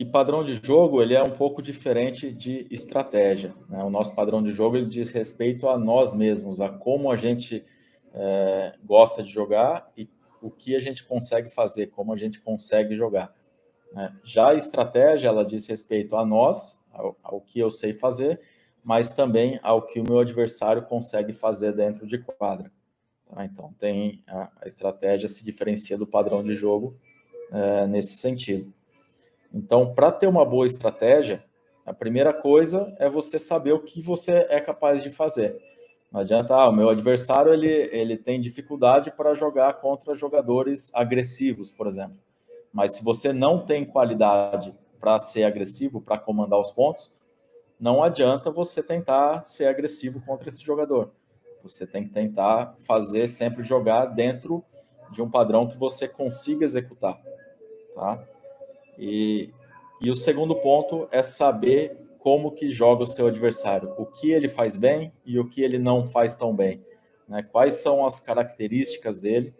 padrão de jogo, ele é um pouco diferente de estratégia, né? O nosso padrão de jogo, ele diz respeito a nós mesmos, a como a gente gosta de jogar e o que a gente consegue fazer, como a gente consegue jogar, né? Já a estratégia, ela diz respeito a nós, ao que eu sei fazer, mas também ao que o meu adversário consegue fazer dentro de quadra. Tá? Então, a estratégia se diferencia do padrão de jogo nesse sentido. Então, para ter uma boa estratégia, a primeira coisa é você saber o que você é capaz de fazer. Não adianta, o meu adversário ele tem dificuldade para jogar contra jogadores agressivos, por exemplo. Mas se você não tem qualidade para ser agressivo, para comandar os pontos, não adianta você tentar ser agressivo contra esse jogador. Você tem que tentar fazer sempre jogar dentro de um padrão que você consiga executar, tá? E o segundo ponto é saber como que joga o seu adversário, o que ele faz bem e o que ele não faz tão bem, né? Quais são as características dele,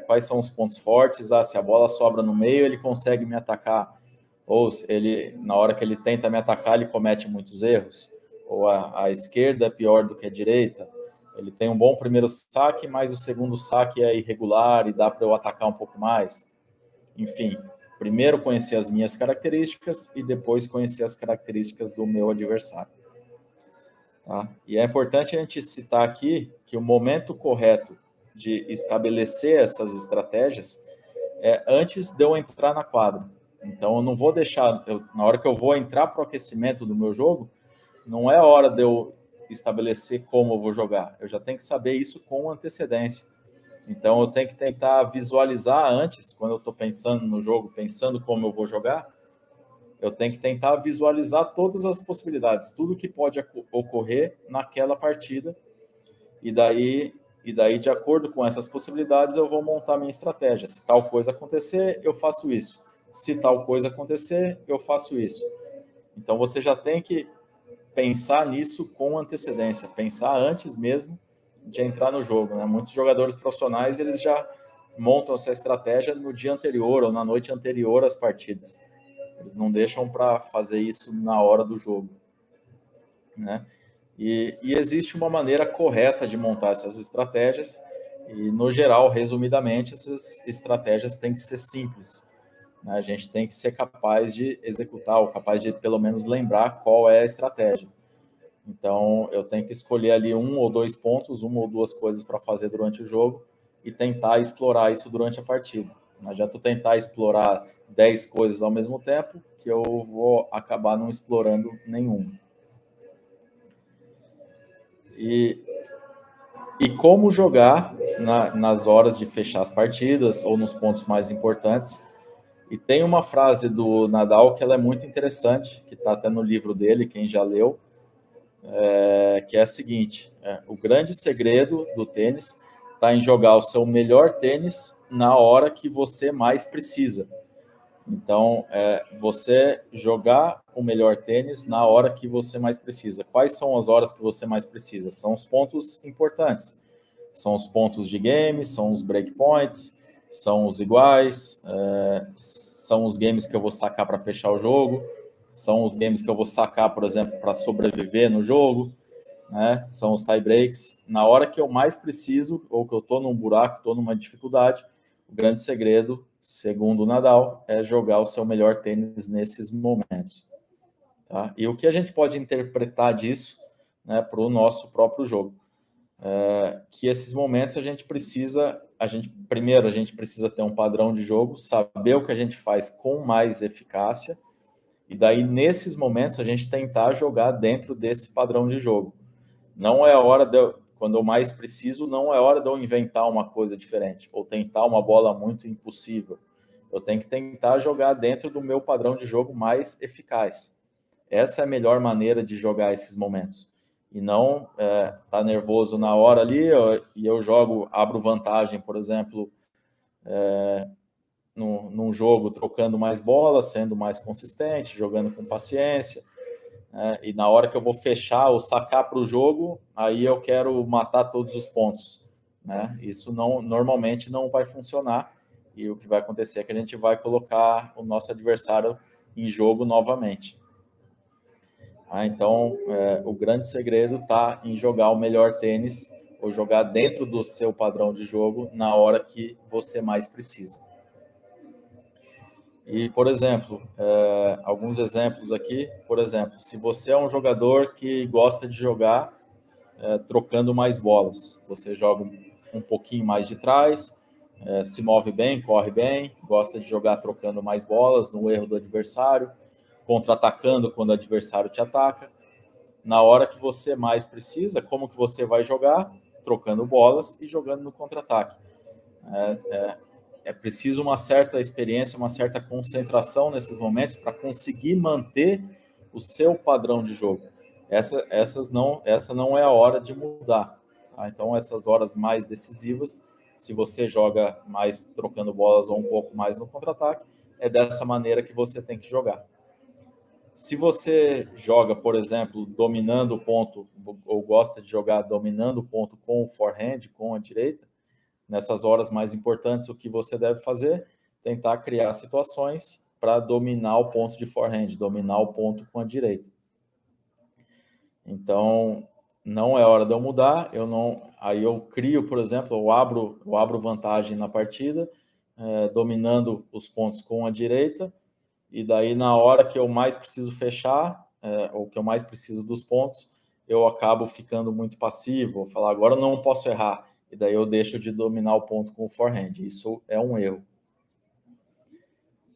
quais são os pontos fortes, se a bola sobra no meio, ele consegue me atacar, ou na hora que ele tenta me atacar, ele comete muitos erros, ou a esquerda é pior do que a direita, ele tem um bom primeiro saque, mas o segundo saque é irregular e dá para eu atacar um pouco mais. Enfim, primeiro conhecer as minhas características e depois conhecer as características do meu adversário. Tá? E é importante a gente citar aqui que o momento correto de estabelecer essas estratégias é antes de eu entrar na quadra. Então, eu não vou deixar, na hora que eu vou entrar para o aquecimento do meu jogo, não é a hora de eu estabelecer como eu vou jogar. Eu já tenho que saber isso com antecedência. Então, eu tenho que tentar visualizar antes, quando eu estou pensando no jogo, pensando como eu vou jogar, eu tenho que tentar visualizar todas as possibilidades, tudo que pode ocorrer naquela partida, e daí, de acordo com essas possibilidades, eu vou montar minha estratégia. Se tal coisa acontecer, eu faço isso. Se tal coisa acontecer, eu faço isso. Então, você já tem que pensar nisso com antecedência, pensar antes mesmo de entrar no jogo, né? Muitos jogadores profissionais, eles já montam essa estratégia no dia anterior ou na noite anterior às partidas. Eles não deixam para fazer isso na hora do jogo, né? E existe uma maneira correta de montar essas estratégias e, no geral, resumidamente, essas estratégias têm que ser simples, né? A gente tem que ser capaz de executar ou capaz de, pelo menos, lembrar qual é a estratégia. Então, eu tenho que escolher ali 1 ou 2 pontos, 1 ou 2 coisas para fazer durante o jogo e tentar explorar isso durante a partida. Não adianta eu tentar explorar 10 coisas ao mesmo tempo, que eu vou acabar não explorando nenhuma. E como jogar nas horas de fechar as partidas ou nos pontos mais importantes. E tem uma frase do Nadal que ela é muito interessante, que está até no livro dele, quem já leu, que é a seguinte: o grande segredo do tênis está em jogar o seu melhor tênis na hora que você mais precisa. Então, você jogar o melhor tênis na hora que você mais precisa. Quais são as horas que você mais precisa? São os pontos importantes. São os pontos de game, são os breakpoints, são os iguais, são os games que eu vou sacar para fechar o jogo, são os games que eu vou sacar, por exemplo, para sobreviver no jogo, né? São os tie breaks. Na hora que eu mais preciso, ou que eu estou num buraco, estou numa dificuldade, o grande segredo, segundo o Nadal, é jogar o seu melhor tênis nesses momentos. Tá? E o que a gente pode interpretar disso, né, para o nosso próprio jogo? Que esses momentos a gente precisa ter um padrão de jogo, saber o que a gente faz com mais eficácia, e daí nesses momentos a gente tentar jogar dentro desse padrão de jogo. Não é a hora quando eu mais preciso, não é hora de eu inventar uma coisa diferente, ou tentar uma bola muito impossível. Eu tenho que tentar jogar dentro do meu padrão de jogo mais eficaz. Essa é a melhor maneira de jogar esses momentos. E não tá nervoso na hora ali, e eu abro vantagem, por exemplo, num jogo, trocando mais bola, sendo mais consistente, jogando com paciência, e na hora que eu vou fechar ou sacar para o jogo, aí eu quero matar todos os pontos, né? Isso normalmente não vai funcionar, e o que vai acontecer é que a gente vai colocar o nosso adversário em jogo novamente. Então, o grande segredo está em jogar o melhor tênis ou jogar dentro do seu padrão de jogo na hora que você mais precisa. E, por exemplo, alguns exemplos aqui. Por exemplo, se você é um jogador que gosta de jogar trocando mais bolas, você joga um pouquinho mais de trás, se move bem, corre bem, gosta de jogar trocando mais bolas no erro do adversário, contra-atacando quando o adversário te ataca. Na hora que você mais precisa, como que você vai jogar? Trocando bolas e jogando no contra-ataque. É preciso uma certa experiência, uma certa concentração nesses momentos para conseguir manter o seu padrão de jogo. Essa não é a hora de mudar. Tá? Então, essas horas mais decisivas, se você joga mais trocando bolas ou um pouco mais no contra-ataque, é dessa maneira que você tem que jogar. Se você joga, por exemplo, dominando o ponto, ou gosta de jogar dominando o ponto com o forehand, com a direita, nessas horas mais importantes, o que você deve fazer? Tentar criar situações para dominar o ponto de forehand, dominar o ponto com a direita. Então, não é hora de eu mudar, aí eu crio, por exemplo, eu abro vantagem na partida, dominando os pontos com a direita, e daí na hora que eu mais preciso fechar, ou que eu mais preciso dos pontos, eu acabo ficando muito passivo, vou falar, agora eu não posso errar, e daí eu deixo de dominar o ponto com o forehand, isso é um erro.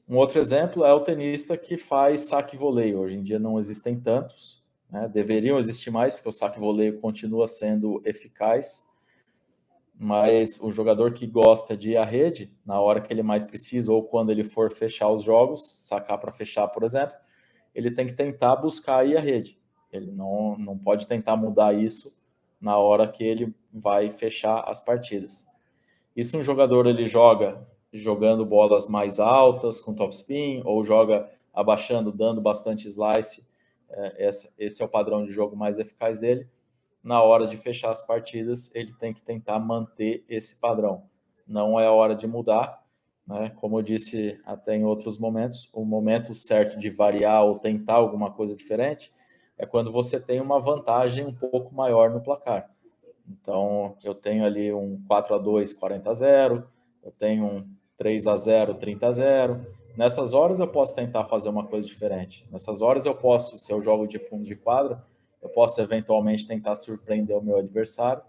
Um outro exemplo é o tenista que faz saque-voleio, hoje em dia não existem tantos, né? Deveriam existir mais, porque o saque-voleio continua sendo eficaz, mas o jogador que gosta de ir à rede, na hora que ele mais precisa, ou quando ele for fechar os jogos, sacar para fechar, por exemplo, ele tem que tentar buscar aí a rede. Ele não pode tentar mudar isso na hora que ele vai fechar as partidas. E se um jogador ele joga jogando bolas mais altas, com topspin, ou joga abaixando, dando bastante slice, esse é o padrão de jogo mais eficaz dele, na hora de fechar as partidas, ele tem que tentar manter esse padrão. Não é hora de mudar, né? Como eu disse até em outros momentos, o momento certo de variar ou tentar alguma coisa diferente é quando você tem uma vantagem um pouco maior no placar. Então, eu tenho ali um 4-2, 40-0, eu tenho um 3-0, 30-0. Nessas horas eu posso tentar fazer uma coisa diferente. Nessas horas eu posso, se eu jogo de fundo de quadra, eu posso eventualmente tentar surpreender o meu adversário,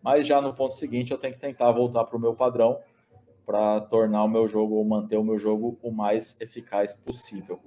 mas já no ponto seguinte eu tenho que tentar voltar para o meu padrão para tornar o meu jogo ou manter o meu jogo o mais eficaz possível.